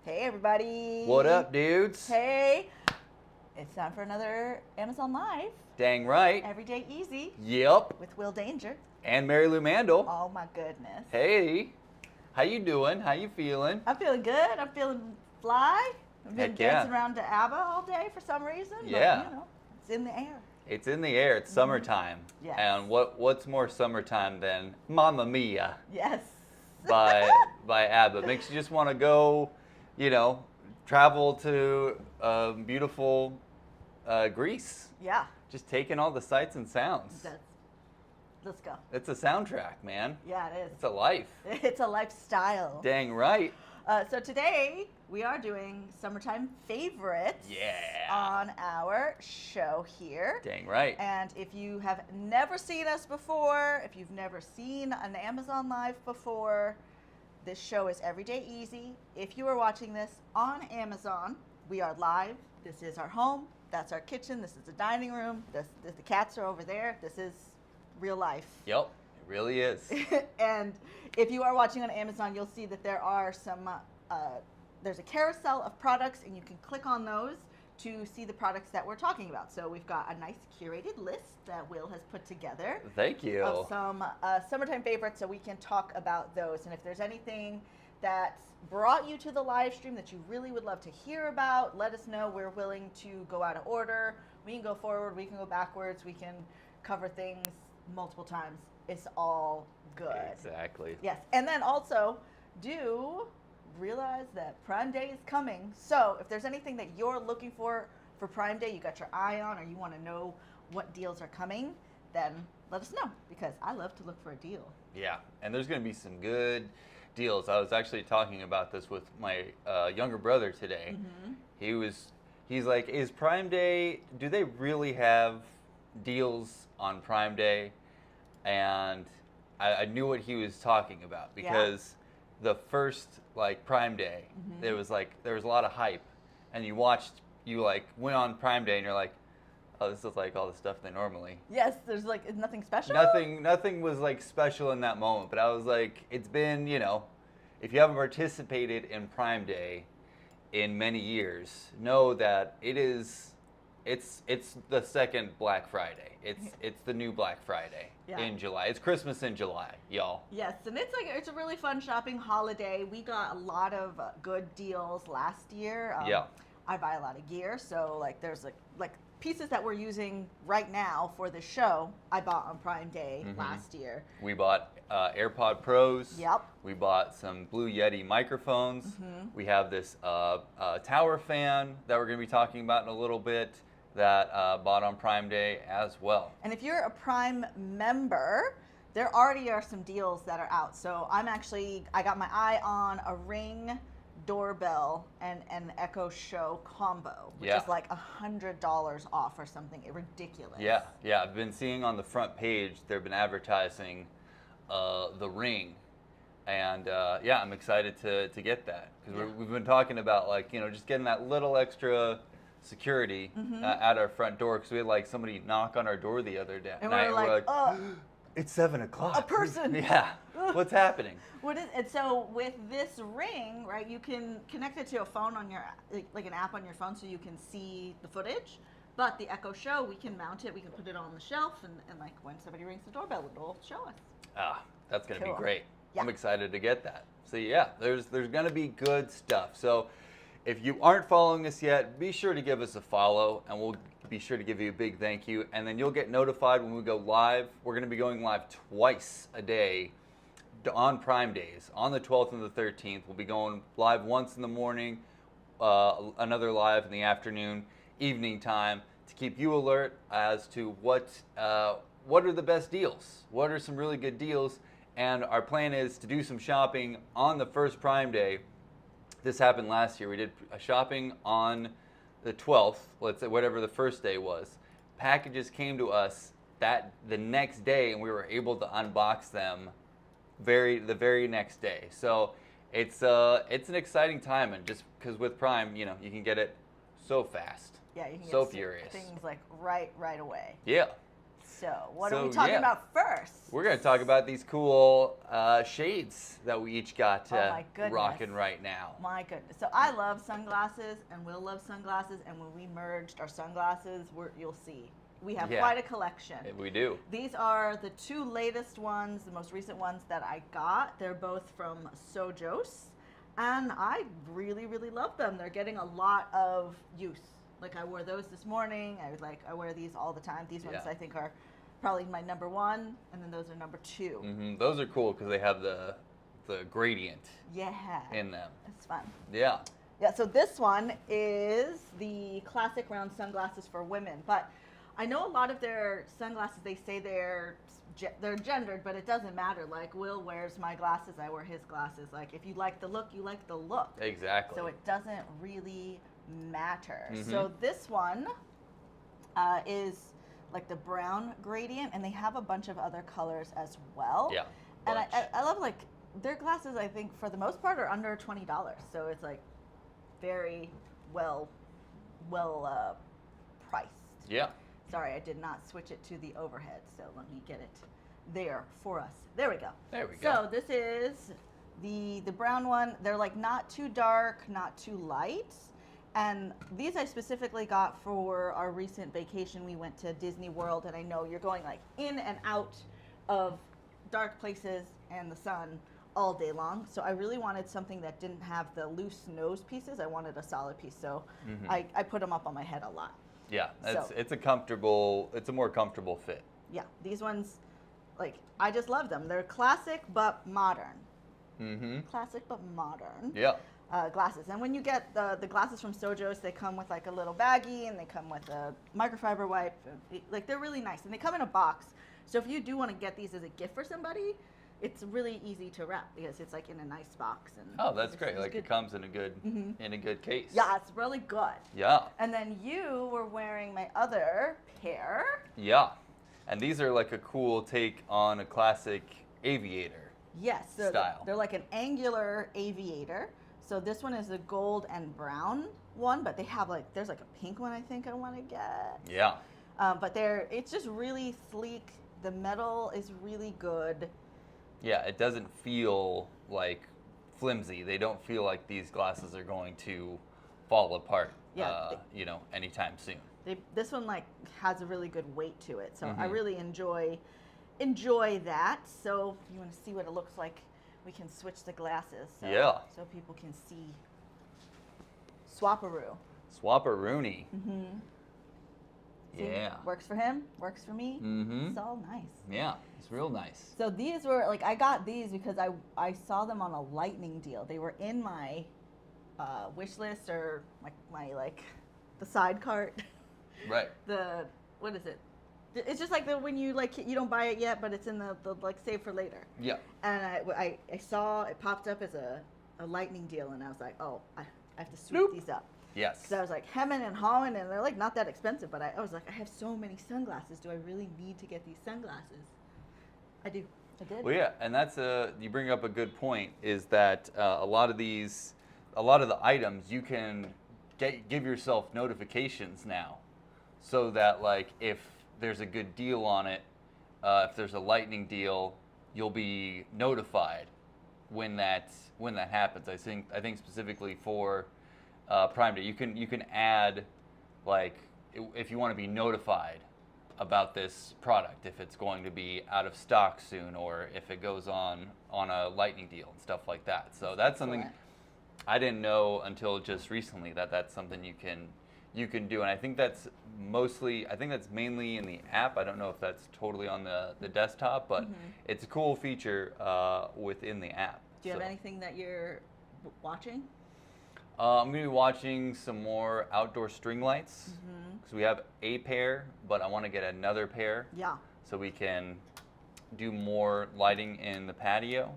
Hey everybody. What up, dudes? Hey. It's time for another Amazon Live. Dang right. Everyday Easy. Yep. With Will Danger. And Mary Lou Mandel. Oh my goodness. Hey. How you doing? How you feeling? I'm feeling good. I'm feeling fly. I've been Heck yeah. dancing around to ABBA all day for some reason. Yeah. But, it's in the air. It's in the air. It's summertime. Yes. And what's more summertime than Mamma Mia Yes. by ABBA? Makes you just want to go, travel to beautiful Greece. Yeah. Just taking all the sights and sounds. Let's go. It's a soundtrack, man. Yeah, it is. It's a life. It's a lifestyle. Dang right. So today we are doing summertime favorites Yeah. on our show here. Dang right. And if you have never seen us before, if you've never seen an Amazon Live before, this show is Everyday Easy. If you are watching this on Amazon, we are live. This is our home. That's our kitchen. This is the dining room. The cats are over there. This is real life. Yep, it really is. And if you are watching on Amazon, you'll see that there are some, there's a carousel of products, and you can click on those to see the products that we're talking about. So we've got a nice curated list that Will has put together. Thank you. Of some summertime favorites, so we can talk about those. And if there's anything that brought you to the live stream that you really would love to hear about, let us know. We're willing to go out of order. We can go forward, we can go backwards, we can cover things multiple times. It's all good. Exactly. Yes, and then also do realize that Prime Day is coming. So if there's anything that you're looking for Prime Day, you got your eye on, or you want to know what deals are coming, then let us know, because I love to look for a deal. Yeah, and there's going to be some good deals. I was actually talking about this with my younger brother today. Mm-hmm. He's like, is Prime Day, do they really have deals on Prime Day? And I knew what he was talking about, because the first Prime Day, mm-hmm. there was a lot of hype, and you went on Prime Day and you're like, oh, this is like all the stuff they normally. Yes, there's nothing special. Nothing was special in that moment, but I was like, it's been, if you haven't participated in Prime Day in many years, know that it's the second Black Friday. It's the new Black Friday in July. It's Christmas in July, y'all. Yes, and it's a really fun shopping holiday. We got a lot of good deals last year. I buy a lot of gear, so there's pieces that we're using right now for the show, I bought on Prime Day last year. We bought AirPod Pros. Yep. We bought some Blue Yeti microphones. Mm-hmm. We have this tower fan that we're going to be talking about in a little bit that bought on Prime Day as well. And if you're a Prime member, there already are some deals that are out. So I got my eye on a Ring doorbell and an Echo Show combo, which is $100 off or something ridiculous. Yeah. I've been seeing on the front page, they've been advertising the Ring. And I'm excited to get that, because we've been talking about just getting that little extra security at our front door, because we had somebody knock on our door the other day. And we're like, it's 7 o'clock. A person. Yeah. What's happening? And so with this Ring, right, you can connect it to a phone on your, an app on your phone, so you can see the footage. But the Echo Show, we can mount it, we can put it on the shelf, and when somebody rings the doorbell, it'll show us. That's going to Cool. be great. Yeah. I'm excited to get that. So there's going to be good stuff. So if you aren't following us yet, be sure to give us a follow, and we'll be sure to give you a big thank you. And then you'll get notified when we go live. We're going to be going live twice a day on Prime Days. On the 12th and the 13th, we'll be going live once in the morning, another live in the afternoon, evening time, to keep you alert as to what are the best deals. What are some really good deals? And our plan is to do some shopping on the first Prime Day. This happened last year. We did shopping on the 12th, let's say, whatever the first day was. Packages came to us the next day, and we were able to unbox them the very next day. So it's an exciting time, and just because with Prime, you can get it so fast. Yeah, you can so get furious. Things right away. Yeah. So what are So, we talking yeah. about first? We're going to talk about these cool shades that we each got Oh, my goodness. rocking right now. My goodness. So I love sunglasses, and Will loves sunglasses, and when we merged our sunglasses, you'll see. We have Yeah. quite a collection. We do. These are the two latest ones, the most recent ones that I got. They're both from Sojos, and I really, really love them. They're getting a lot of use. Like, I wore those this morning. I wear these all the time. These ones Yeah. I think are probably my number one, and then those are number two. Mm-hmm. Those are cool because they have the gradient Yeah. in them. It's fun. Yeah. Yeah, so this one is the classic round sunglasses for women, but I know a lot of their sunglasses, they say they're gendered, but it doesn't matter. Like, Will wears my glasses, I wear his glasses. Like, if you like the look, you like the look. Exactly. So it doesn't really matter. Mhm. So this one is like the brown gradient, and they have a bunch of other colors as well. Yeah. And bunch. I love, like, their glasses, I think, for the most part, are under $20. So it's, like, very well priced. Yeah. Sorry, I did not switch it to the overhead, so let me get it there for us. There we go. There we So go. this is the brown one. They're like not too dark, not too light. And these I specifically got for our recent vacation. We went to Disney World, and I know you're going like in and out of dark places and the sun all day long. So I really wanted something that didn't have the loose nose pieces. I wanted a solid piece. So Mhm. I put them up on my head a lot. Yeah. So- It's a more comfortable fit. Yeah, these ones, like, I just love them. They're classic but modern. Mm-hmm. Classic but modern Yeah. glasses. And when you get the glasses from Sojos, they come with like a little baggie, and they come with a microfiber wipe. Like, they're really nice, and they come in a box. So if you do want to get these as a gift for somebody, it's really easy to wrap because it's like in a nice box. And Oh, that's it's- great. it's Like, good. it comes in a good Mhm. in a good case. Yeah, it's really good. Yeah. And then you were wearing my other pair. Yeah. And these are like a cool take on a classic aviator. Yes, so Style. they're like an angular aviator. So this one is the gold and brown one, but they have there's like a pink one I think I want to get. Yeah. But it's just really sleek. The metal is really good. Yeah, it doesn't feel like flimsy. They don't feel like these glasses are going to fall apart, Yeah, anytime soon. This one like has a really good weight to it. So I Mhm. really enjoy that. So if you want to see what it looks like, we can switch the glasses. So, Yeah. So people can see. Swaparoo. Swapperoonie. Mm-hmm. See, Yeah. Works for him, works for me. Mm-hmm. It's all nice. Yeah, it's real nice. So these were, like, I got these because I saw them on a lightning deal. They were in my wish list, or my like, the side cart. Right. What is it? It's just like when you, like, you don't buy it yet, but it's in the like, save for later. Yeah. And I saw it popped up as a lightning deal, and I was like, oh, I have to swoop Swoop. these up. Yes. Because I was like hemming and hawing, and they're like not that expensive, but I was like, I have so many sunglasses. Do I really need to get these sunglasses? I do. I did. Well, yeah, and that's you bring up a good point. Is that a lot of the items you can give yourself notifications now, so that like if there's a good deal on it, if there's a lightning deal, you'll be notified when that happens. I think specifically for Prime Day, you can add, like, if you want to be notified about this product, if it's going to be out of stock soon, or if it goes on a lightning deal and stuff like that. So that's something Excellent. I didn't know until just recently that that's something you can do, and I think that's mainly in the app. I don't know if that's totally on the desktop, but it's a cool feature within the app. Do you have anything that you're watching? I'm going to be watching some more outdoor string lights, because we have a pair, but I want to get another pair Yeah. so we can do more lighting in the patio.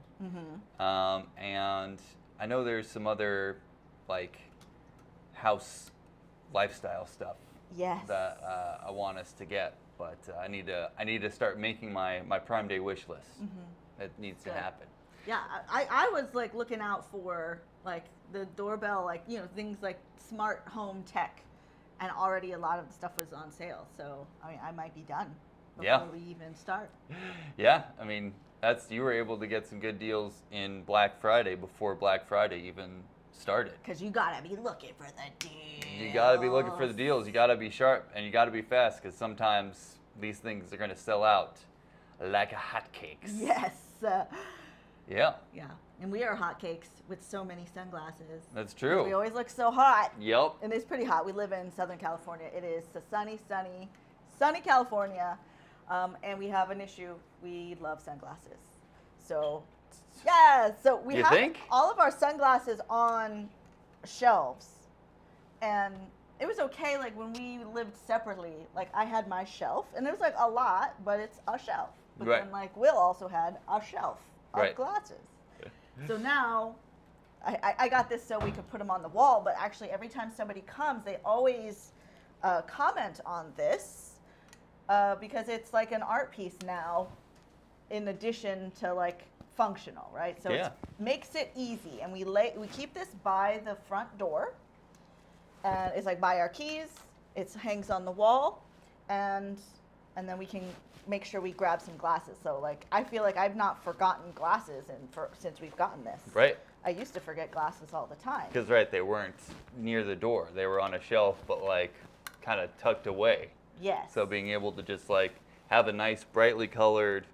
And I know there's some other, like, house lifestyle stuff Yes. that I want us to get, but I need to start making my Prime Day wish list. It needs to Good. happen. Yeah, I was like looking out for like the doorbell, like, things like smart home tech, and already a lot of the stuff was on sale. So I mean, I might be done. Yeah. before we even start. Yeah, I mean, you were able to get some good deals in Black Friday before Black Friday even started. Because you got to be looking for the deals. You got to be looking for the deals. You got to be sharp and you got to be fast because sometimes these things are going to sell out like hotcakes. Yes. Yeah. Yeah. And we are hotcakes with so many sunglasses. That's true. We always look so hot. Yep. And it's pretty hot. We live in Southern California. It is a sunny California. And we have an issue. We love sunglasses. So, yeah. So we You have think? all of our sunglasses on shelves. And it was okay, like, when we lived separately. Like, I had my shelf. And it was, like, a lot, but it's a shelf. But Right. then, like, Will also had a shelf of Right. glasses. So now, I got this so we could put them on the wall, but actually every time somebody comes, they always comment on this because it's like an art piece now in addition to like functional, right? So Yeah. it makes it easy. And we keep this by the front door, and it's like by our keys. It hangs on the wall, and then we can make sure we grab some glasses. So like I feel like I've not forgotten glasses since we've gotten this. Right. I used to forget glasses all the time. Because, right, they weren't near the door. They were on a shelf, but, like, kind of tucked away. Yes. So being able to just, like, have a nice, brightly colored,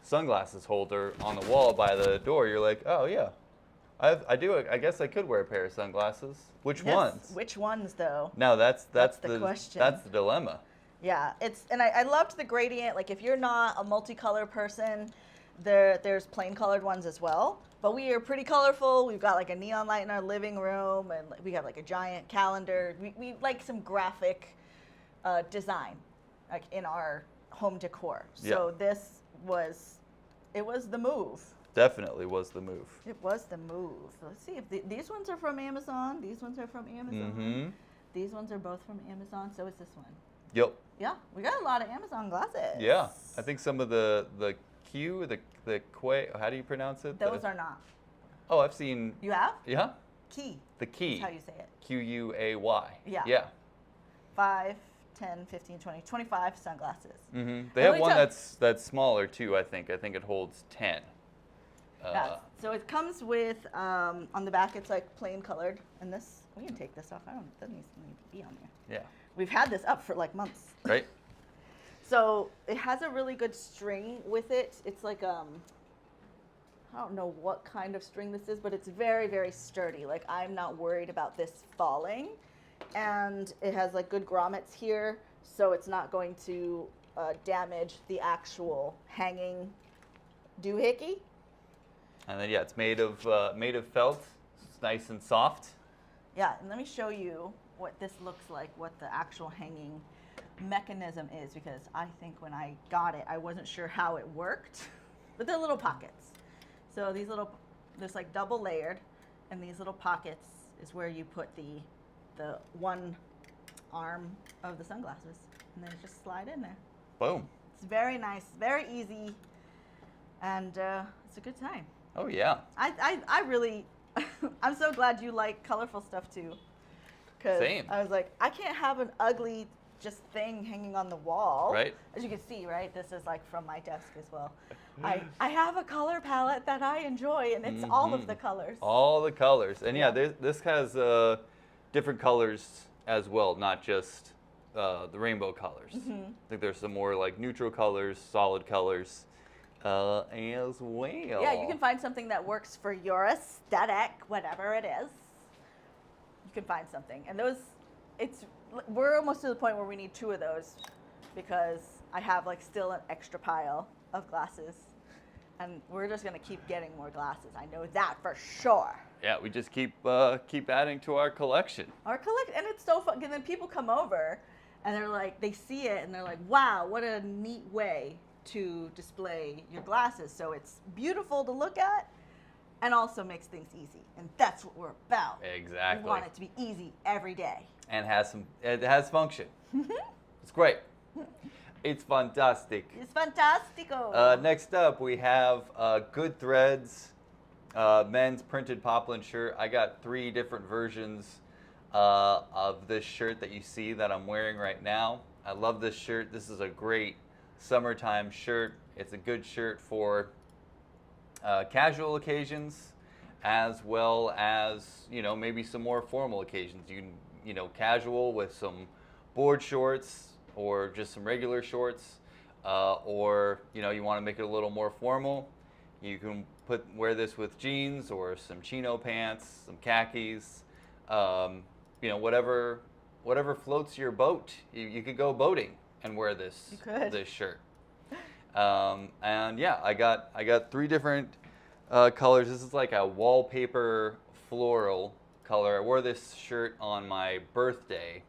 sunglasses holder on the wall by the door, you're like, oh, yeah. I guess I could wear a pair of sunglasses. Which Yes. ones? Which ones though? No, that's the question. That's the dilemma. Yeah, I loved the gradient. Like if you're not a multicolor person, there's plain colored ones as well. But we are pretty colorful. We've got like a neon light in our living room, and we have like a giant calendar. We like some graphic design, like in our home decor. So this was the move. Definitely was the move. It was the move. Let's see if these ones are from Amazon. These ones are from Amazon. Mm-hmm. These ones are both from Amazon. So is this one. Yep. Yeah, we got a lot of Amazon glasses. Yeah. I think some of the Q, the Quay, how do you pronounce it? Those are not. Oh, I've seen. You have? Yeah. Key. The key. That's how you say it. Quay. Yeah. Yeah. 5, 10, 15, 20, 25 sunglasses. Mm-hmm. They Let have me one tell- that's smaller too. I think it holds 10. Yeah. So it comes with on the back. It's like plain colored, and this we can take this off. It doesn't need to be on there. Yeah. We've had this up for like months. Right. So it has a really good string with it. It's like I don't know what kind of string this is, but it's very, very sturdy. Like I'm not worried about this falling, and it has like good grommets here, so it's not going to damage the actual hanging doohickey. And then it's made of felt. It's nice and soft. Yeah, and let me show you what this looks like, what the actual hanging mechanism is, because I think when I got it, I wasn't sure how it worked. But they're little pockets. So there's like double layered, and these little pockets is where you put the one arm of the sunglasses, and they just slide in there. Boom. It's very nice, very easy, and it's a good time. Oh yeah. I really, I'm so glad you like colorful stuff too. 'Cause Same. I was like, I can't have an ugly just thing hanging on the wall. Right. As you can see, right, this is like from my desk as well. I have a color palette that I enjoy, and it's all of the colors. All the colors, and Yeah. this has different colors as well, not just the rainbow colors. I think there's some more like neutral colors, solid colors, as well. Yeah, you can find something that works for your aesthetic, whatever it is. You can find something, and we're almost to the point where we need 2 of those, because I have like still an extra pile of glasses, and we're just gonna keep getting more glasses. I know that for sure. Yeah, we just keep adding to our collection. And it's so fun. And then people come over, and they're like, they see it, and they're like, wow, what a neat way to display your glasses. So it's beautiful to look at, and also makes things easy. And that's what we're about. Exactly. We want it to be easy every day. And it has function. It's great. It's fantastic. It's fantastico. Next up, we have Good Threads men's printed poplin shirt. I got 3 different versions of this shirt that you see that I'm wearing right now. I love this shirt. This is a great summertime shirt. It's a good shirt for casual occasions, as well as, you know, maybe some more formal occasions. You know, casual with some board shorts or just some regular shorts, or, you know, you want to make it a little more formal. You can wear this with jeans or some chino pants, some khakis, you know, whatever floats your boat. You could go boating and wear this shirt. And yeah, I got 3 different colors. This is like a wallpaper floral color. I wore this shirt on my birthday,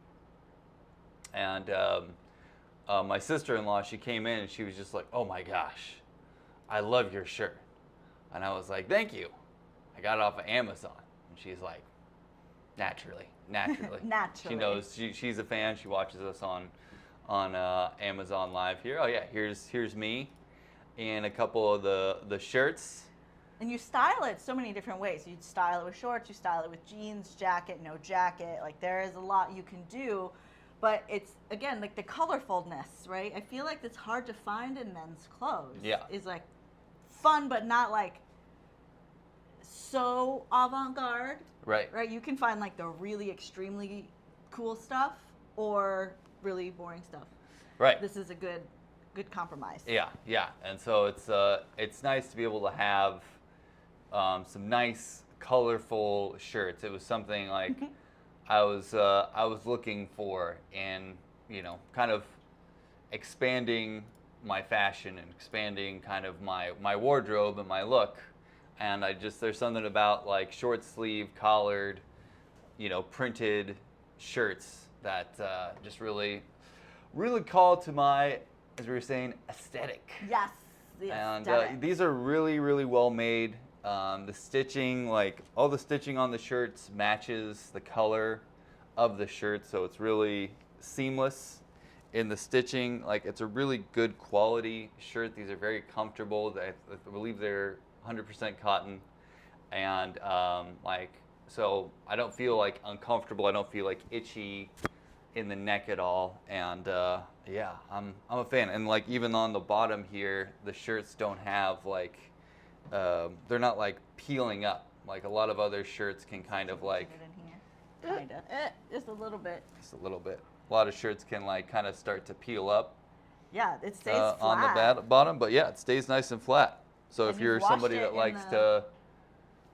and my sister-in-law, she came in and she was just like, "Oh my gosh, I love your shirt." And I was like, "Thank you. I got it off of Amazon." And she's like, naturally. Naturally. She knows, she's a fan. She watches us on Amazon Live here. Oh yeah, here's me in a couple of the shirts. And you style it so many different ways. You style it with shorts, you style it with jeans, jacket, no jacket. Like, there is a lot you can do. But it's, again, like the colorfulness, right? I feel like it's hard to find in men's clothes. Yeah. Is like fun, but not like so avant-garde. Right. Right? You can find like the really extremely cool stuff or really boring stuff. Right. This is a good compromise. Yeah. And so it's nice to be able to have some nice, colorful shirts. It was something like I was looking for in, you know, kind of expanding my fashion and expanding kind of my wardrobe and my look. And there's something about like short sleeve, collared, you know, printed shirts that just really call to my, as we were saying, aesthetic. Yes. The And aesthetic. these are really, really well made. The stitching, like all the stitching on the shirts matches the color of the shirt, so it's really seamless in the stitching. Like, it's a really good quality shirt. These are very comfortable. I believe they're 100% cotton, and like, so I don't feel like uncomfortable. I don't feel like itchy in the neck at all. And yeah, I'm a fan. And like, even on the bottom here, the shirts don't have like they're not like peeling up like a lot of other shirts can kind of like. Kinda. Just a little bit. Just a little bit. A lot of shirts can like kind of start to peel up. Yeah, it stays flat. On the bottom, but yeah, it stays nice and flat. So And if you're somebody that likes to.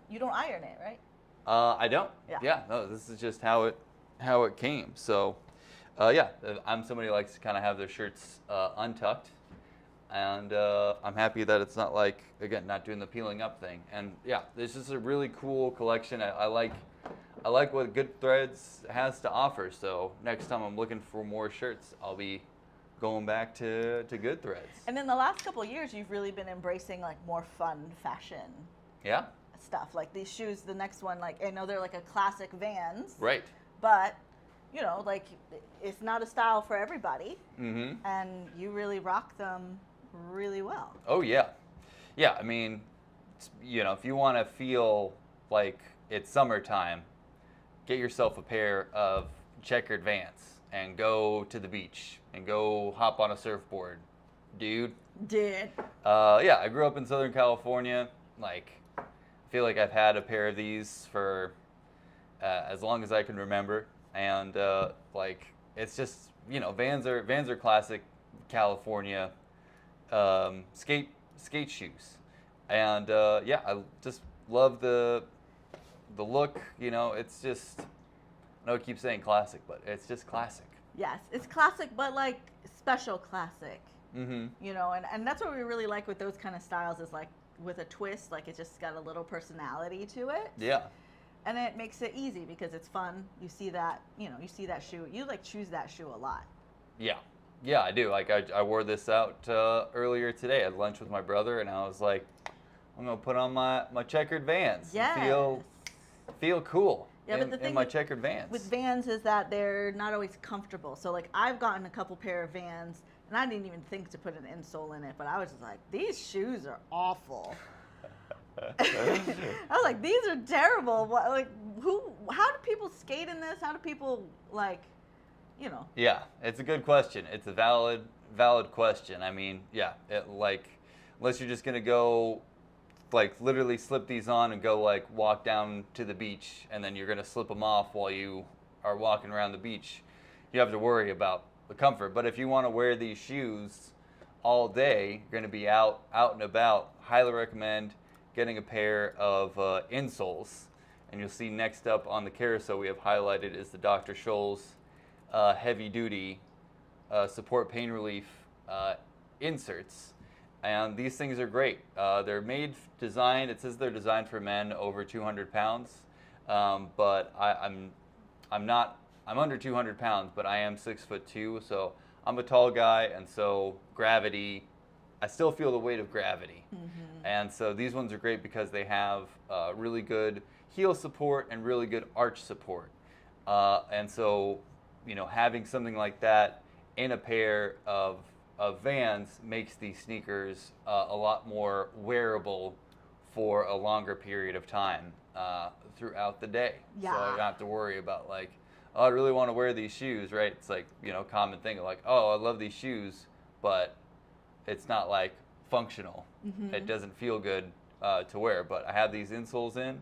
You don't iron it, right? I don't. Yeah. No, this is just how it came. So, yeah, I'm somebody who likes to kind of have their shirts untucked, and I'm happy that it's not like, again, not doing the peeling up thing. And yeah, this is a really cool collection. I like what Good Threads has to offer. So next time I'm looking for more shirts, I'll be going back to Good Threads. And in the last couple of years, you've really been embracing like more fun fashion. Yeah. Stuff like these shoes. The next one, like, I know they're like a classic Vans. Right. But you know, like, it's not a style for everybody. Mm-hmm. And you really rock them really well. Oh yeah. Yeah. I mean, you know, if you want to feel like it's summertime, get yourself a pair of checkered Vans and go to the beach and go hop on a surfboard, dude. Yeah, I grew up in Southern California. Like, I feel like I've had a pair of these for as long as I can remember, and like, it's just, you know, Vans are classic California skate shoes, and yeah, I just love the look. You know, it's just, I know I keep saying classic, but it's just classic. Yes, it's classic, but like special classic. Mm-hmm. You know, and that's what we really like with those kind of styles, is like with a twist, like, it's just got a little personality to it. Yeah. And it makes it easy because it's fun. You see that, you know, you see that shoe. You like choose that shoe a lot. Yeah. Yeah, I do. Like, I wore this out earlier today. I had lunch with my brother, and I was like, I'm gonna put on my checkered Vans. Yes. Feel cool. Yeah, but the thing in my checkered Vans. With Vans is that they're not always comfortable. So like, I've gotten a couple pair of Vans, and I didn't even think to put an insole in it, but I was just like, these shoes are awful. I was like, these are terrible. What, like, how do people skate in this? How do people, like, you know. Yeah, it's a good question. It's a valid question. I mean, yeah, unless you're just gonna go, like, literally slip these on and go, like, walk down to the beach, and then you're gonna slip them off while you are walking around the beach, you have to worry about the comfort. But if you want to wear these shoes all day, you're gonna be out and about, highly recommend getting a pair of insoles. And you'll see next up on the carousel we have highlighted is the Dr. Scholl's heavy duty support pain relief inserts. And these things are great. They're designed, it says they're designed for men over 200 pounds. But I'm under 200 pounds, but I am 6'2", so I'm a tall guy, and so gravity, I still feel the weight of gravity. Mm-hmm. And so these ones are great because they have really good heel support and really good arch support. And so, you know, having something like that in a pair of Vans makes these sneakers a lot more wearable for a longer period of time throughout the day. Yeah. So you don't have to worry about, like, oh, I really want to wear these shoes, right? It's like, you know, common thing of like, oh, I love these shoes, but it's not like functional. Mm-hmm. It doesn't feel good to wear, but I have these insoles in,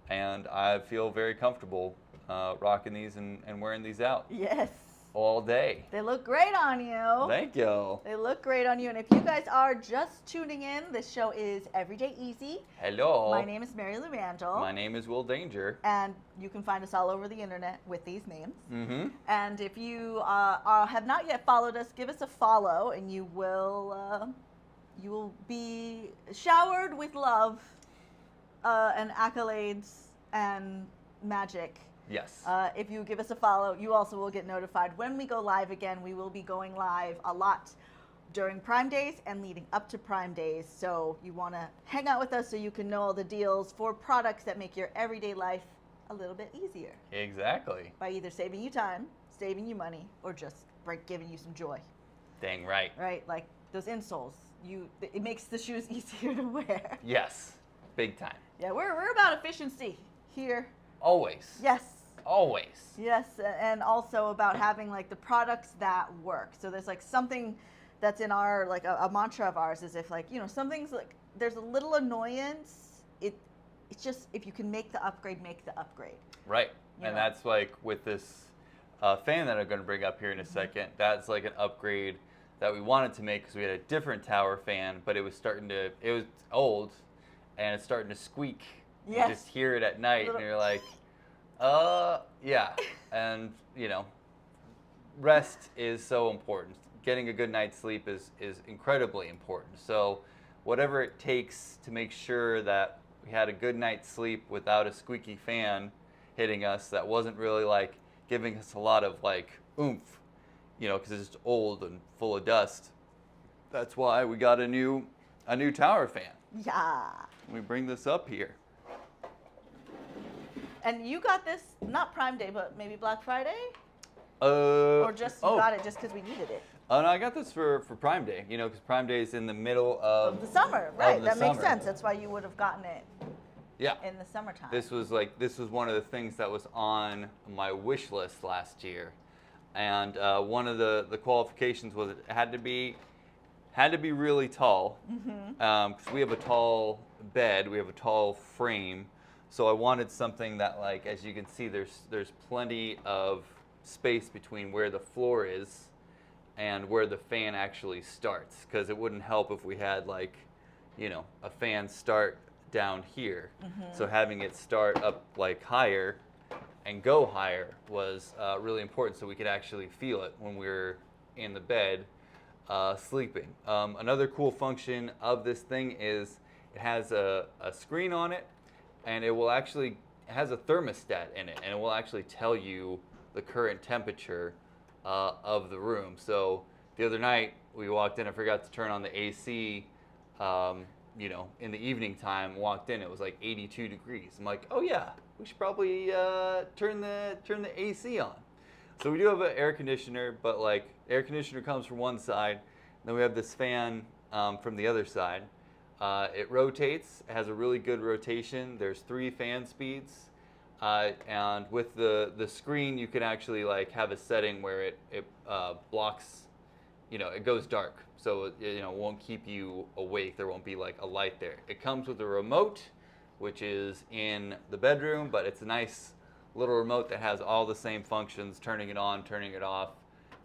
and I feel very comfortable rocking these and wearing these out. Yes. All day. They look great on you. Thank you. They look great on you. And if you guys are just tuning in, this show is Everyday Easy. Hello. My name is Mary Lou Mandel. My name is Will Danger. And you can find us all over the internet with these names. Mm-hmm. And if you have not yet followed us, give us a follow, and you will be showered with love and accolades and magic. Yes. If you give us a follow, you also will get notified when we go live again. We will be going live a lot during Prime Days and leading up to Prime Days. So you want to hang out with us so you can know all the deals for products that make your everyday life a little bit easier. Exactly. By either saving you time, saving you money, or just giving you some joy. Dang right. Right? Like those insoles. It makes the shoes easier to wear. Yes. Big time. Yeah, we're about efficiency here. Always. Yes. Always. Yes, and also about having like the products that work. So there's like something that's in our, like a mantra of ours is if, like, you know, something's like, there's a little annoyance, it's just, if you can make the upgrade, make the upgrade. Right. You and know? that's like with this fan that I'm going to bring up here in a second, that's like an upgrade that we wanted to make because we had a different tower fan, but it was old and it's starting to squeak. Yes. You just hear it at night and you're like, yeah. And, you know, rest is so important. Getting a good night's sleep is incredibly important. So whatever it takes to make sure that we had a good night's sleep without a squeaky fan hitting us that wasn't really like giving us a lot of like oomph, you know, because it's just old and full of dust. That's why we got a new tower fan. Yeah. Let me bring this up here. And you got this, not Prime Day, but maybe Black Friday? Or just you got it just because we needed it? Oh, no, I got this for Prime Day, you know, because Prime Day is in the middle of the summer, right? That makes summer. sense. That's why you would have gotten it in the summertime. This was one of the things that was on my wish list last year. And one of the qualifications was it had to be really tall, because we have a tall bed, we have a tall frame. So I wanted something that, like, as you can see, there's plenty of space between where the floor is and where the fan actually starts, because it wouldn't help if we had, like, you know, a fan start down here. So having it start up like higher and go higher was really important, so we could actually feel it when we were in the bed sleeping. Another cool function of this thing is it has a screen on it, and it has a thermostat in it, and it will actually tell you the current temperature of the room. So the other night we walked in, I forgot to turn on the AC, you know, in the evening time, walked in, it was like 82 degrees. I'm like, oh yeah, we should probably turn the AC on. So we do have an air conditioner, but like air conditioner comes from one side, then we have this fan from the other side. It rotates, it has a really good rotation. There's 3 fan speeds. And with the screen, you can actually like have a setting where it blocks, it goes dark, so it won't keep you awake. There won't be like a light there. It comes with a remote, which is in the bedroom, but it's a nice little remote that has all the same functions: turning it on, turning it off,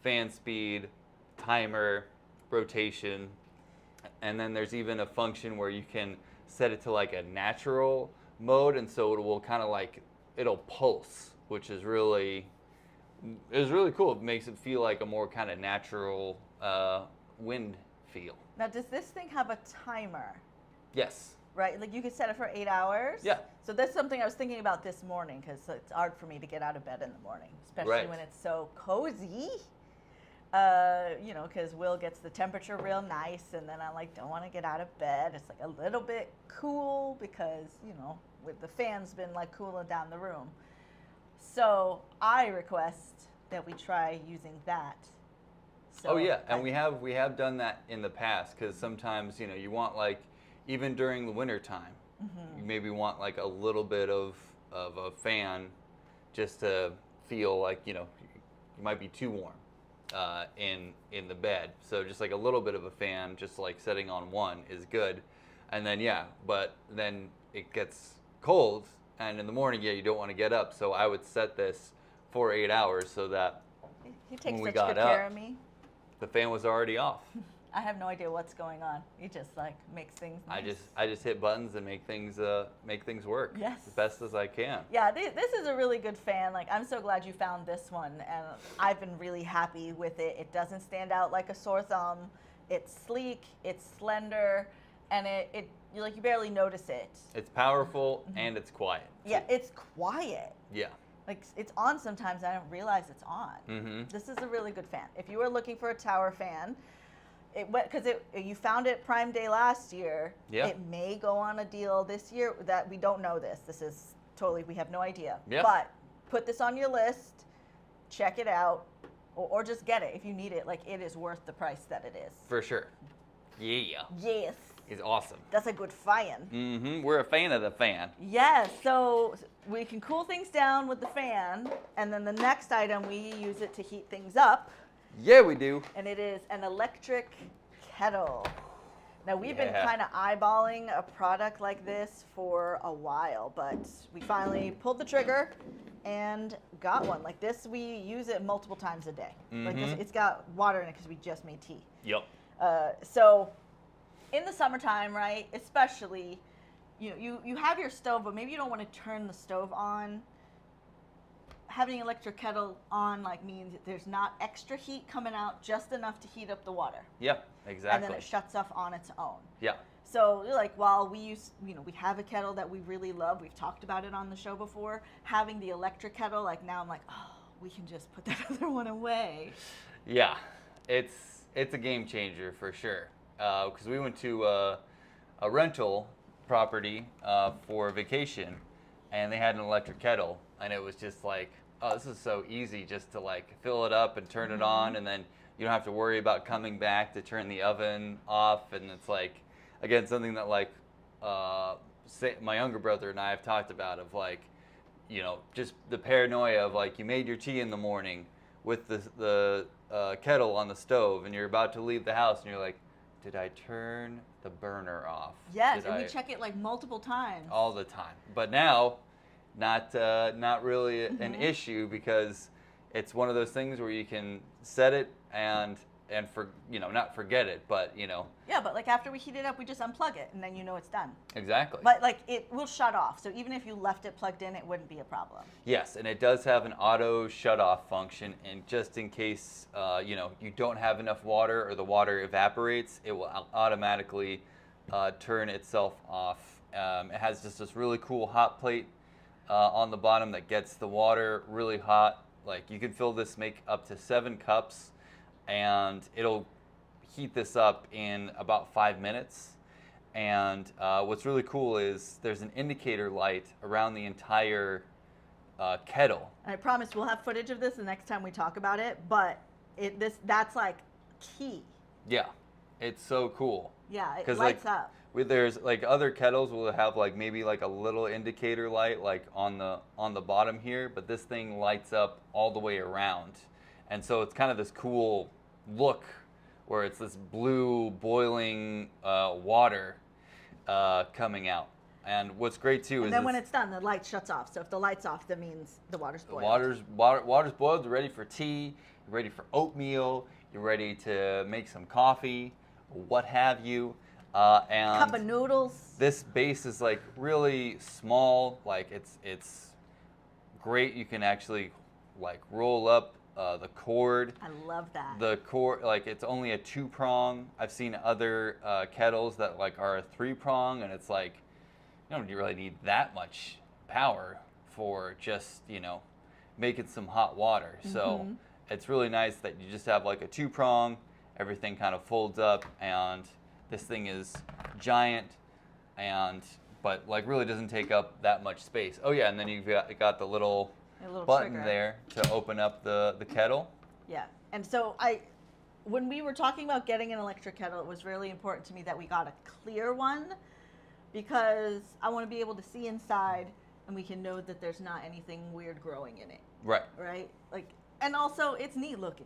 fan speed, timer, rotation, and then there's even a function where you can set it to like a natural mode, and so it will kind of like it'll pulse, which is really cool. It makes it feel like a more kind of natural wind feel. Now, does this thing have a timer? Yes. Right, like you could set it for 8 hours. Yeah. So that's something I was thinking about this morning, because it's hard for me to get out of bed in the morning, especially Right. when it's so cozy. Because Will gets the temperature real nice, and then I like don't want to get out of bed. It's like a little bit cool because with the fans been like cooling down the room. So I request that we try using that. So Oh yeah, and we have done that in the past, because sometimes you want like, even during the winter time, you maybe want like a little bit of a fan just to feel like you might be too warm in the bed. So just like a little bit of a fan, just like setting on one is good. And then but then it gets cold, and in the morning you don't want to get up. So I would set this for 8 hours so that he takes when we such got good up, care of me. the fan was already off. I have no idea what's going on. He just like makes things nice. I just hit buttons and make things work. Yes. As best as I can. Yeah, this is a really good fan. Like, I'm so glad you found this one, and I've been really happy with it. It doesn't stand out like a sore thumb. It's sleek, it's slender, and you barely notice it. It's powerful and it's quiet. Yeah, it's quiet. Yeah. Like, it's on sometimes, I don't realize it's on. Mm-hmm. This is a really good fan. If you were looking for a tower fan, because you found it Prime Day last year. Yeah. It may go on a deal this year. That we don't know this. This is totally, we have no idea. Yeah. But put this on your list, check it out, or just get it if you need it. Like, it is worth the price that it is. For sure. Yeah. Yes. It's awesome. That's a good fan. Mm-hmm. We're a fan of the fan. Yes. So we can cool things down with the fan, and then the next item we use it to heat things up. Yeah, we do. And it is an electric kettle. Now, we've been Yeah. kind of eyeballing a product like this for a while, but we finally pulled the trigger and got one. Like this, we use it multiple times a day. Like this, it's got water in it because we just made tea. Yep. So in the summertime, right, especially, you have your stove, but maybe you don't want to turn the stove on. Having an electric kettle on means there's not extra heat coming out, just enough to heat up the water. Yep, exactly. And then it shuts off on its own. Yeah. So while we we have a kettle that we really love, we've talked about it on the show before, having the electric kettle, now I'm like, oh, we can just put that other one away. Yeah, it's a game changer for sure. Because we went to a rental property for vacation, and they had an electric kettle, and it was just like, oh, this is so easy just to fill it up and turn it on, and then you don't have to worry about coming back to turn the oven off. And it's again, something that my younger brother and I have talked about, of just the paranoia of you made your tea in the morning with the kettle on the stove, and you're about to leave the house, and you're like, did I turn the burner off? Yes, and we check it multiple times. All the time. But now, not really an issue, because it's one of those things where you can set it and not forget it, but Yeah, but after we heat it up, we just unplug it, and then it's done. Exactly. But it will shut off, so even if you left it plugged in, it wouldn't be a problem. Yes, and it does have an auto shut-off function, and just in case you don't have enough water or the water evaporates, it will automatically turn itself off. It has just this really cool hot plate on the bottom that gets the water really hot. You can fill this, make up to 7 cups, and it'll heat this up in about 5 minutes. And what's really cool is there's an indicator light around the entire kettle. And I promise we'll have footage of this the next time we talk about it, but that's key. Yeah, it's so cool. Yeah, it 'Cause, lights up. There's like other kettles will have like maybe like a little indicator light like on the bottom here, but this thing lights up all the way around, and so it's kind of this cool look where it's this blue boiling water coming out. And what's great too is then when it's done, the light shuts off. So if the light's off, that means the water's boiled. Water's boiled. You're ready for tea. You're ready for oatmeal. You're ready to make some coffee, what have you. And cup of noodles. This base is like really small. Like it's great. You can actually like roll up the cord. I love that. The cord, like it's only a 2-prong. I've seen other kettles that like are a 3-prong, and it's like you don't really need that much power for just making some hot water. So it's really nice that you just have like a 2-prong. Everything kind of folds up, and this thing is giant, but like really doesn't take up that much space. Oh yeah, and then you've got the little button trigger there to open up the kettle. Yeah, and so when we were talking about getting an electric kettle, it was really important to me that we got a clear one, because I want to be able to see inside, and we can know that there's not anything weird growing in it. Right. Right? Like, and also it's neat looking.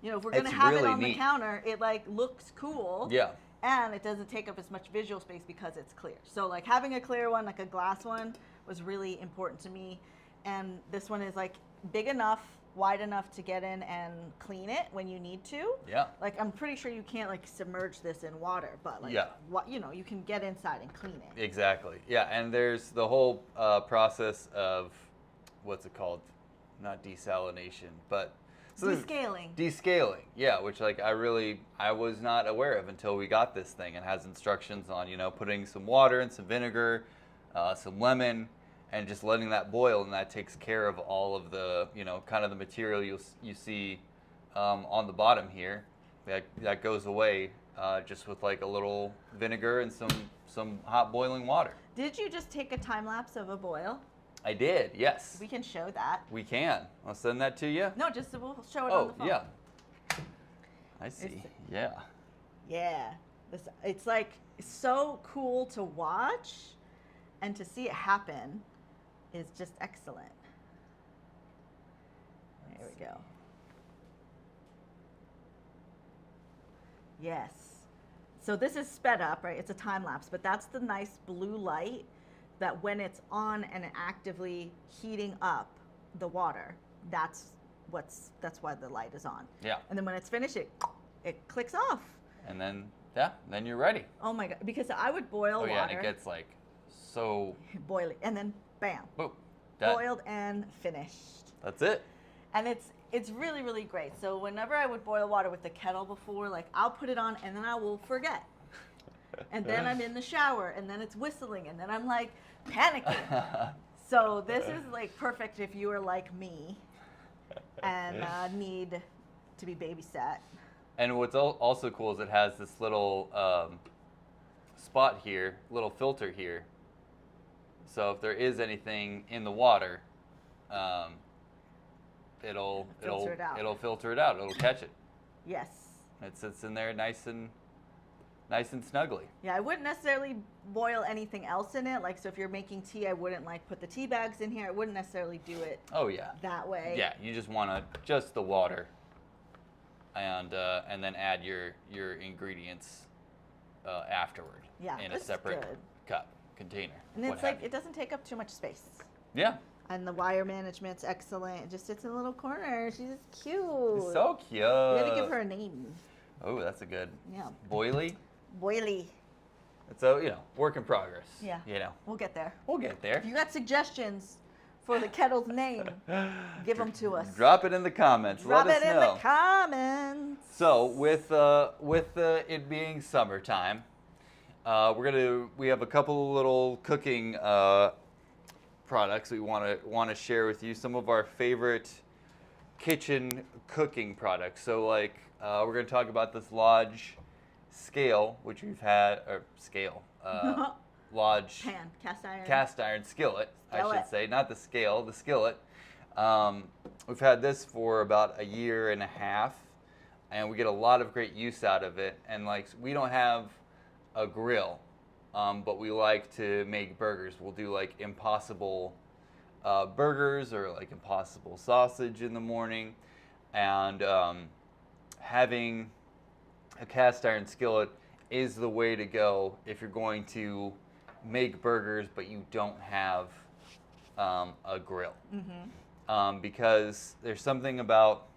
If we're gonna It's have really it on neat. the counter, it like looks cool. Yeah. And it doesn't take up as much visual space because it's clear. So like having a clear one, like a glass one, was really important to me. And this one is like big enough, wide enough to get in and clean it when you need to. Yeah. Like I'm pretty sure you can't like submerge this in water, but like Yeah. you can get inside and clean it. Exactly. Yeah, and there's the whole process of what's it called? Not desalination, but Descaling. Descaling, yeah, which like I was not aware of until we got this thing. It has instructions on putting some water and some vinegar, some lemon, and just letting that boil, and that takes care of all of the kind of the material you see on the bottom here. That goes away just with like a little vinegar and some hot boiling water. Did you just take a time lapse of a boil? I did, yes. We can show that. We can. I'll send that to you. No, just we'll show it on the phone. Yeah. I see. Yeah. Yeah. It's like so cool to watch, and to see it happen is just excellent. There we go. Yes. So this is sped up, right? It's a time lapse, but that's the nice blue light that when it's on and actively heating up the water, that's why the light is on. Yeah. And then when it's finished, it clicks off. And then then you're ready. Oh my God, because I would boil water. Oh yeah, and it gets like so boil it, and then bam, boom, done. boiled and finished. That's it. And it's really, really great. So whenever I would boil water with the kettle before, like I'll put it on and then I will forget. And then I'm in the shower and then it's whistling and then I'm like panicking. So this is like perfect if you are like me and need to be babysat. And what's also cool is it has this little spot here, little filter here. So if there is anything in the water, it'll filter it out. It'll catch it. Yes. It sits in there nice and snugly. Yeah, I wouldn't necessarily boil anything else in it. Like, so if you're making tea, I wouldn't like put the tea bags in here. I wouldn't necessarily do it. Oh yeah. That way. Yeah, you just want just the water, and then add your ingredients afterward. Yeah, in a this is separate good. cup container. And it's like it doesn't take up too much space. Yeah. And the wire management's excellent. It just sits in a little corner. She's just cute. It's so cute. We had to give her a name. Oh, that's a good. Yeah. Boily. Boily. It's a work in progress. Yeah. We'll get there. We'll get there. If you got suggestions for the kettle's name, give them to us. Drop it in the comments. Drop Let us it in know. the comments. So with it being summertime, we have a couple little cooking products we want to share with you. Some of our favorite kitchen cooking products. So like we're going to talk about this Lodge scale, which we've had, or scale, Lodge Pan, cast iron skillet, I Skillet. should say, not the scale, the skillet. We've had this for about 1.5 years, and we get a lot of great use out of it. And like we don't have a grill, but we like to make burgers. We'll do like Impossible burgers or like Impossible sausage in the morning, and having a cast iron skillet is the way to go if you're going to make burgers, but you don't have a grill. Because there's something about,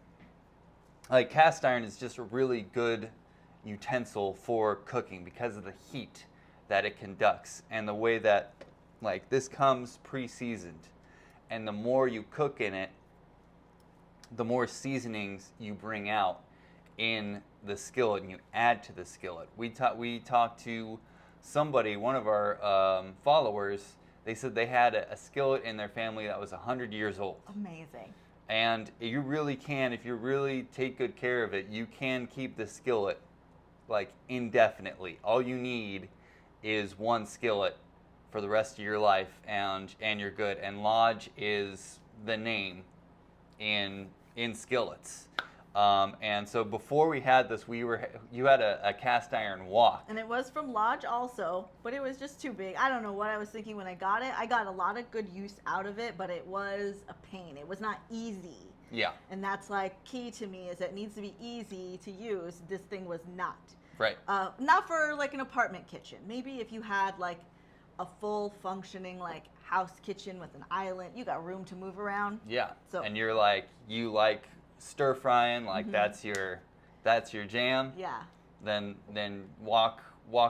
like, cast iron is just a really good utensil for cooking because of the heat that it conducts and the way that, like, this comes pre-seasoned, and the more you cook in it, the more seasonings you bring out in the skillet and you add to the skillet. We talked to somebody, one of our followers. They said they had a skillet in their family that was 100 years old. Amazing. And you really can, if you really take good care of it, you can keep the skillet like indefinitely. All you need is one skillet for the rest of your life, and you're good. And Lodge is the name in skillets. And so before we had this, you had a cast iron wok. And it was from Lodge also, but it was just too big. I don't know what I was thinking when I got it. I got a lot of good use out of it, but it was a pain. It was not easy. Yeah. And that's like key to me, is it needs to be easy to use. This thing was not. Right. Not for like an apartment kitchen. Maybe if you had like a full functioning like house kitchen with an island, you got room to move around. Yeah. So, and you like stir frying, like that's your jam. Yeah. Then wok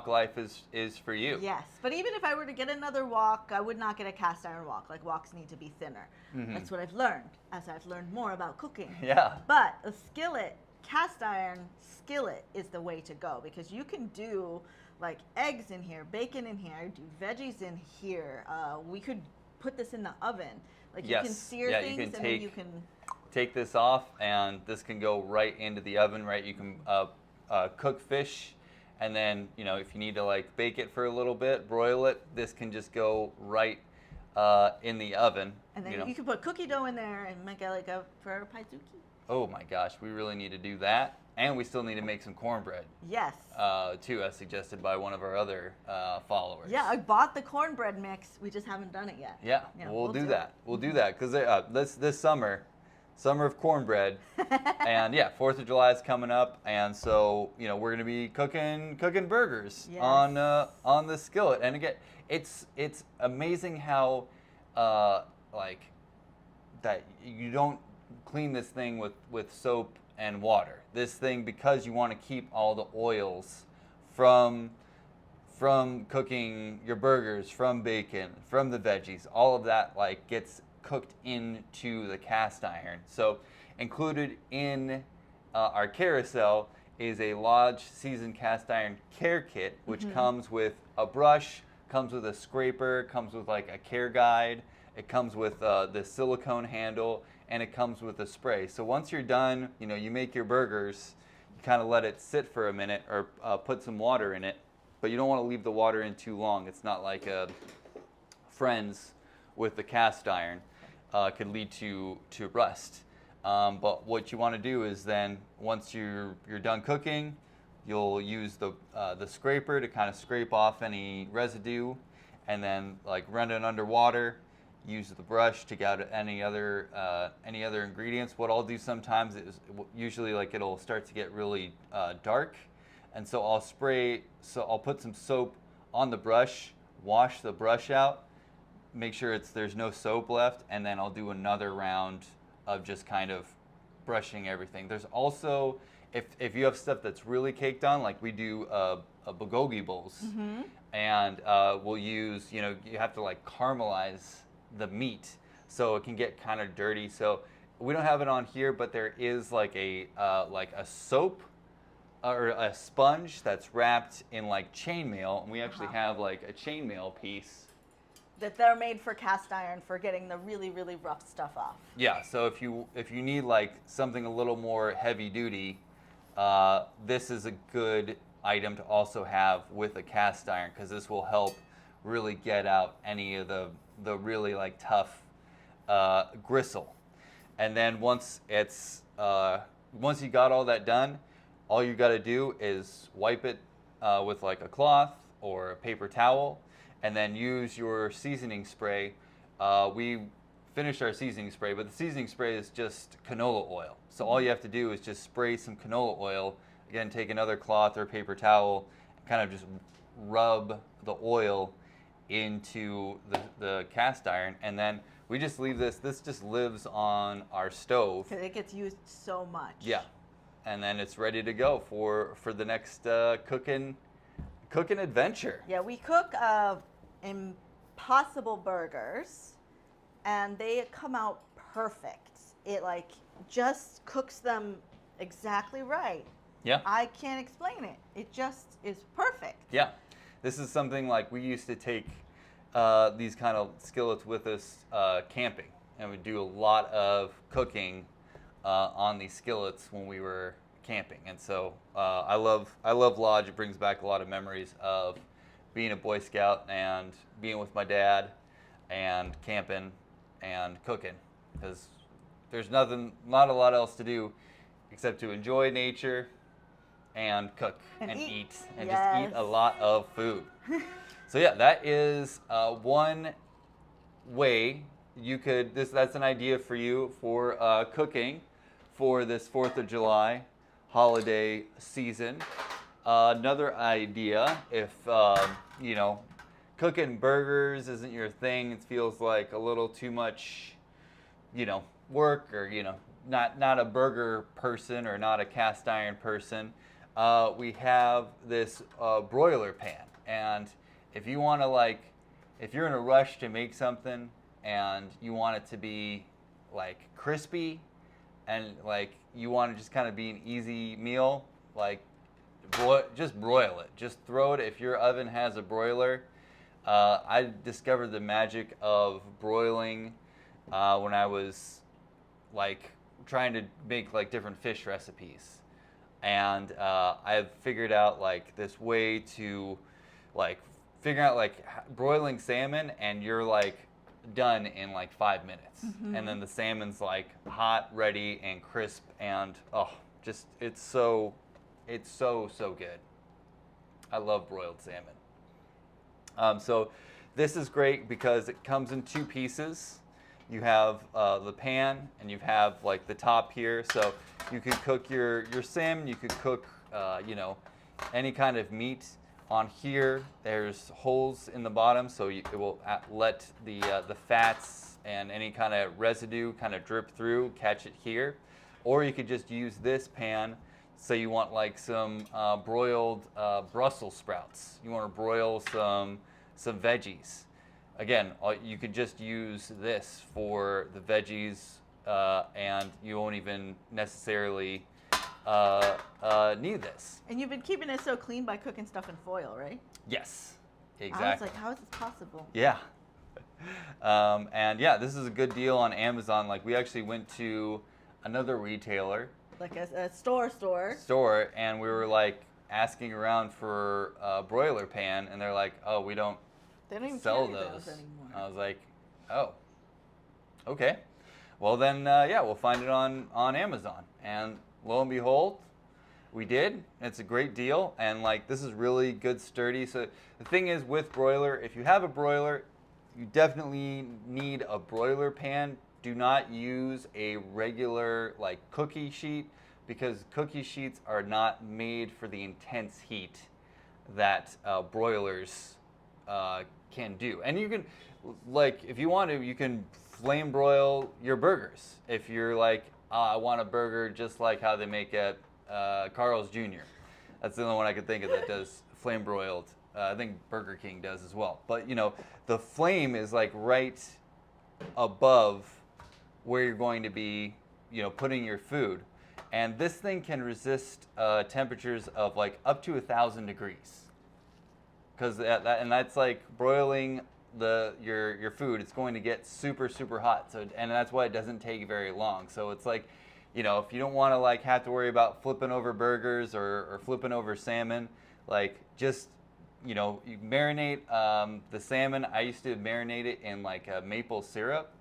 life is for you. Yes, but even if I were to get another wok, I would not get a cast iron wok. Like, woks need to be thinner. That's what I've learned as I've learned more about cooking. Yeah. But a skillet, cast iron skillet, is the way to go, because you can do like eggs in here, bacon in here, do veggies in here. We could put this in the oven. Like, Yes. you can sear Yeah, things, you can and take- then you can. Take this off, and this can go right into the oven. Right, you can cook fish, and then if you need to like bake it for a little bit, broil it. This can just go right in the oven. And then you can put cookie dough in there and make it like a Ferrero pizzuki. Oh my gosh, we really need to do that, and we still need to make some cornbread. Yes. Too, as suggested by one of our other followers. Yeah, I bought the cornbread mix. We just haven't done it yet. Yeah, we'll do that. We'll do that because this summer of cornbread, and 4th of July is coming up, and so we're gonna be cooking burgers on the skillet. And again, it's amazing how like that you don't clean this thing with soap and water. This thing, because you want to keep all the oils from cooking your burgers, from bacon, from the veggies, all of that like gets cooked into the cast iron. So included in our carousel is a Lodge seasoned cast iron care kit, which comes with a brush, comes with a scraper, comes with like a care guide, it comes with the silicone handle, and it comes with a spray. So once you're done, you make your burgers, you kind of let it sit for a minute, or put some water in it, but you don't want to leave the water in too long. It's not like Friends with the cast iron. Could lead to rust. But what you want to do is then, once you're done cooking, you'll use the scraper to kind of scrape off any residue, and then like run it under water. Use the brush to get out any other ingredients. What I'll do sometimes is usually like it'll start to get really dark, and so I'll put some soap on the brush, wash the brush out, make sure there's no soap left, and then I'll do another round of just kind of brushing everything. There's also, if you have stuff that's really caked on, like we do bulgogi bowls, and we'll use, you have to like caramelize the meat, so it can get kind of dirty. So we don't have it on here, but there is like a soap or a sponge that's wrapped in like chainmail, and we actually have like a chainmail piece that they're made for cast iron for getting the really, really rough stuff off. Yeah, so if you need like something a little more heavy duty, this is a good item to also have with a cast iron, because this will help really get out any of the really like tough gristle. And then once you got all that done, all you got to do is wipe it with like a cloth or a paper towel, and then use your seasoning spray. We finished our seasoning spray, but the seasoning spray is just canola oil. So all you have to do is just spray some canola oil. Again, take another cloth or paper towel, and kind of just rub the oil into the cast iron, and then we just leave this. This just lives on our stove. Because it gets used so much. Yeah, and then it's ready to go for the next cooking adventure. Yeah, we cook Impossible burgers, and they come out perfect. It like just cooks them exactly right. Yeah. I can't explain it. It just is perfect. Yeah. This is something like we used to take these kind of skillets with us camping, and we do a lot of cooking on these skillets when we were camping. And so I love Lodge. It brings back a lot of memories of being a Boy Scout and being with my dad and camping and cooking, because there's not a lot else to do except to enjoy nature and cook and eat and Yes. just eat a lot of food. So yeah, that is one way you could. That's an idea for you for cooking for this 4th of July holiday season. Another idea, if you know, cooking burgers isn't your thing, it feels like a little too much, you know, work, or you know, not a burger person or not a cast iron person. We have this broiler pan, and if you want to if you're in a rush to make something and you want it to be like crispy and like you want to just kind of be an easy meal, like just broil it. Just throw it. If your oven has a broiler, I discovered the magic of broiling when I was like trying to make like different fish recipes. And I've figured out like this way to like figure out like broiling salmon, and you're like done in like 5 minutes. Mm-hmm. And then the salmon's like hot, ready, and crisp, and just it's so good. I love broiled salmon. So this is great because it comes in 2 pieces. You have the pan, and you have like the top here, so you could cook your salmon. You could cook you know, any kind of meat. On here, there's holes in the bottom, so it will let the fats and any kind of residue kind of drip through, catch it here. Or you could just use this pan. Say you want like some broiled Brussels sprouts. You want to broil some veggies. Again, you could just use this for the veggies, and you won't even necessarily need this. And you've been keeping it so clean by cooking stuff in foil, right? Yes, exactly. I was like, how is this possible? Yeah. And yeah, this is a good deal on Amazon. Like we actually went to another retailer. Like a store. And we were like asking around for a broiler pan, and they're like, oh, we don't They don't even sell carry those anymore. I was like, oh, okay. Well then, yeah, we'll find it on Amazon. And lo and behold, we did. It's a great deal, and like this is really good, sturdy. So the thing is with broiler, if you have a broiler, you definitely need a broiler pan. Do not use a regular like cookie sheet, because cookie sheets are not made for the intense heat that broilers can do. And you can, like, if you want to, you can flame broil your burgers. If you're like, I want a burger just like how they make at Carl's Jr. That's the only one I could think of that does flame broiled. I think Burger King does as well. But you know, the flame is like right above where you're going to be, you know, putting your food. And this thing can resist temperatures of like up to 1,000 degrees. Because that's like broiling your food. It's going to get super, super hot. So, and that's why it doesn't take very long. So it's like, you know, if you don't want to like have to worry about flipping over burgers or flipping over salmon, like just, you know, you marinate the salmon. I used to marinate it in like a maple syrup,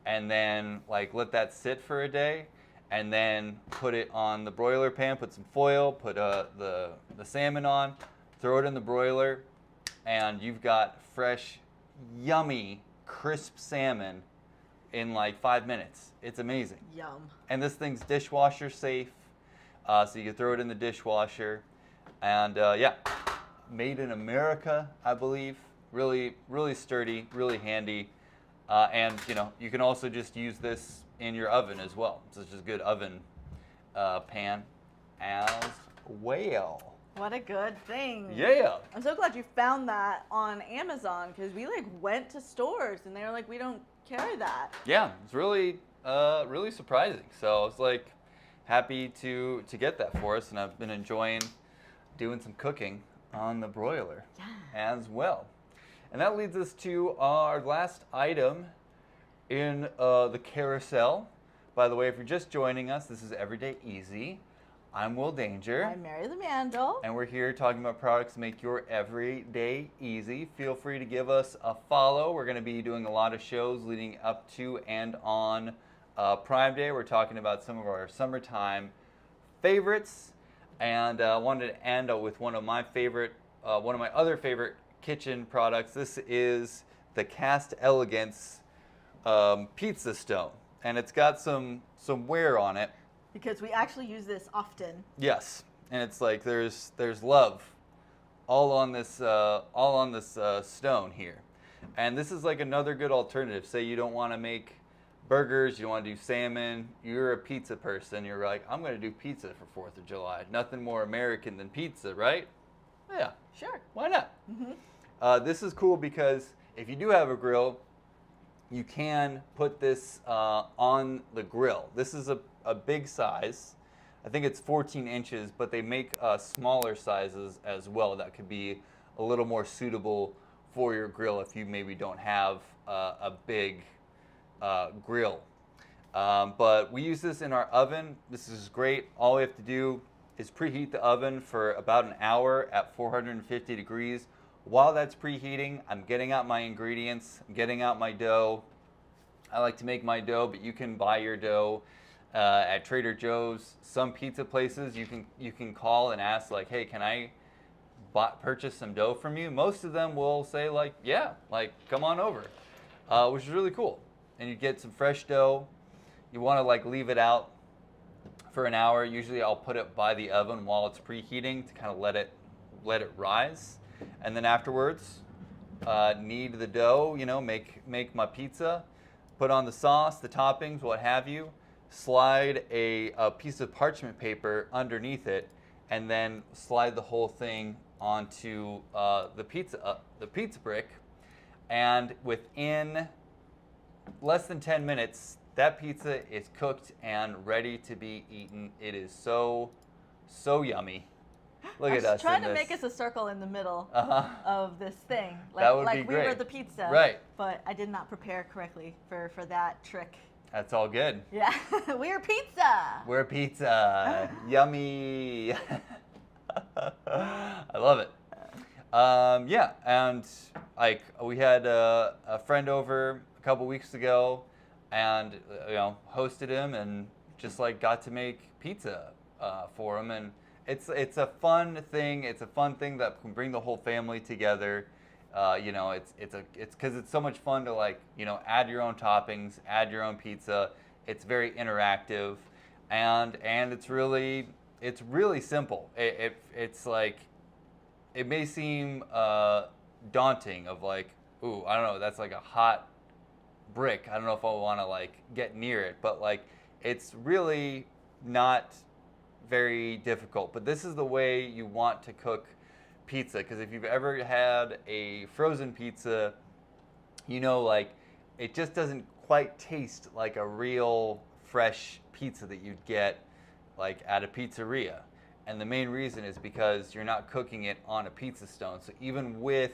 and then like let that sit for a day, and then put it on the broiler pan, put some foil, put the salmon on, throw it in the broiler, and you've got fresh, yummy, crisp salmon in like 5 minutes. It's amazing. Yum. And this thing's dishwasher safe, so you can throw it in the dishwasher. And yeah, made in America, I believe. Really, really sturdy, really handy. And you know, you can also just use this in your oven as well. So it's just a good oven pan as well. What a good thing. Yeah. I'm so glad you found that on Amazon, because we like went to stores and they were like, we don't carry that. Yeah, it's really, really surprising. So I was like happy to get that for us, and I've been enjoying doing some cooking on the broiler as well. And that leads us to our last item in the carousel. By the way, if you're just joining us, this is Everyday Easy. I'm Will Danger. I'm Mary the Mandel. And we're here talking about products to make your everyday easy. Feel free to give us a follow. We're going to be doing a lot of shows leading up to and on Prime Day. We're talking about some of our summertime favorites. And I wanted to end with one of my other favorite kitchen products. This is the Cast Elegance pizza stone. And it's got some wear on it. Because we actually use this often. Yes, and it's like there's love all on this stone here, and this is like another good alternative. Say you don't want to make burgers, you don't want to do salmon, you're a pizza person. You're like, I'm going to do pizza for 4th of July. Nothing more American than pizza, right? Yeah, Sure. why not? Mm-hmm. This is cool because if you do have a grill, you can put this on the grill. This is a big size. I think it's 14 inches, but they make smaller sizes as well that could be a little more suitable for your grill if you maybe don't have a big grill. But we use this in our oven. This is great. All we have to do is preheat the oven for about an hour at 450 degrees. While that's preheating, I'm getting out my ingredients, I'm getting out my dough. I like to make my dough, but you can buy your dough at Trader Joe's. Some pizza places you can call and ask like, hey, can I purchase some dough from you? Most of them will say like, yeah, like come on over, which is really cool. And you get some fresh dough. You want to like leave it out for an hour. Usually I'll put it by the oven while it's preheating to kind of let it rise. And then afterwards, knead the dough, you know, make my pizza, put on the sauce, the toppings, what have you, slide a piece of parchment paper underneath it, and then slide the whole thing onto the pizza brick. And within less than 10 minutes, that pizza is cooked and ready to be eaten. It is so yummy. Look at us. Trying to make us a circle in the middle of this thing. Like, That would like be we great. were the pizza. Right. But I did not prepare correctly for that trick. That's all good. Yeah. We're pizza. We're pizza. Yummy. I love it. Yeah, and like we had a friend over a couple weeks ago, and you know, hosted him and just like got to make pizza for him, and it's a fun thing. It's a fun thing that can bring the whole family together. You know, it's because it's so much fun to like, you know, add your own toppings, add your own pizza. It's very interactive, and it's really simple. It's like, it may seem daunting of like, ooh, I don't know, that's like a hot brick. I don't know if I want to like get near it, but like it's really not very difficult. But this is the way you want to cook pizza, because if you've ever had a frozen pizza, you know, like it just doesn't quite taste like a real fresh pizza that you'd get like at a pizzeria. And the main reason is because you're not cooking it on a pizza stone. So even with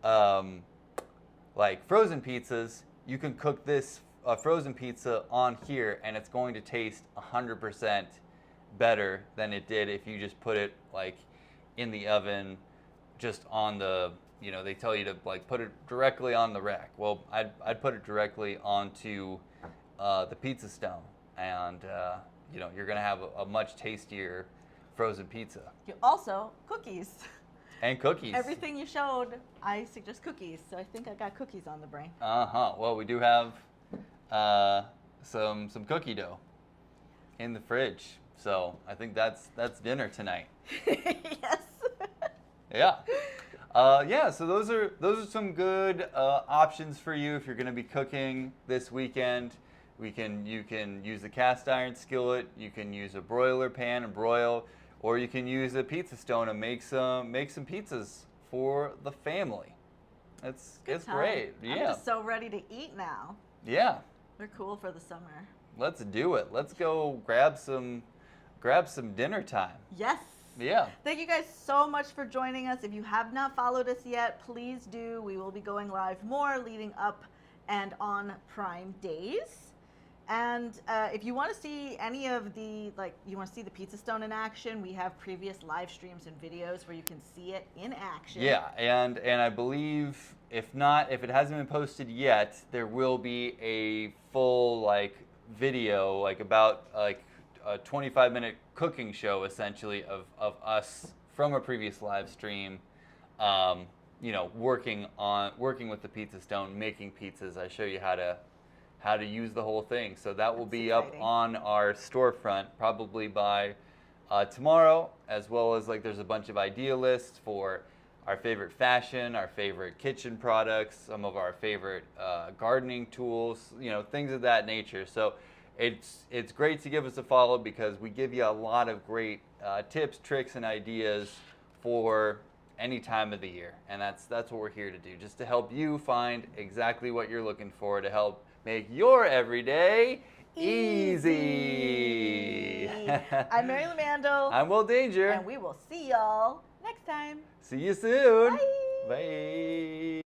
like frozen pizzas, you can cook this frozen pizza on here and it's going to taste 100% better than it did if you just put it like in the oven, just on the, you know, they tell you to like put it directly on the rack. Well, I'd put it directly onto the pizza stone, and you know, you're gonna have a much tastier frozen pizza. You also cookies. And cookies. Everything you showed, I suggest cookies. So I think I got cookies on the brain. Well, we do have some cookie dough in the fridge. So I think that's dinner tonight. Yes. Yeah. So those are some good options for you if you're going to be cooking this weekend. You can use the cast iron skillet. You can use a broiler pan and broil, or you can use a pizza stone and make some pizzas for the family. It's great. Yeah. I'm just so ready to eat now. Yeah. They're cool for the summer. Let's do it. Let's go grab some dinner time. Yes. Yeah. Thank you guys so much for joining us. If you have not followed us yet, please do. We will be going live more leading up and on Prime days. And if you want to see any of the, you want to see the pizza stone in action, we have previous live streams and videos where you can see it in action. Yeah, and I believe if it hasn't been posted yet, there will be a full video about a 25-minute cooking show essentially of us from a previous live stream, working with the pizza stone, making pizzas. I show you how to use the whole thing. So that will be exciting. up on our storefront probably by tomorrow, as well as there's a bunch of idea lists for our favorite fashion, our favorite kitchen products, some of our favorite gardening tools, things of that nature. So it's great to give us a follow because we give you a lot of great tips, tricks, and ideas for any time of the year. And that's what we're here to do, just to help you find exactly what you're looking for to help make your everyday easy. I'm Mary Lamandel. I'm Will Danger. And we will see y'all next time. See you soon. Bye. Bye.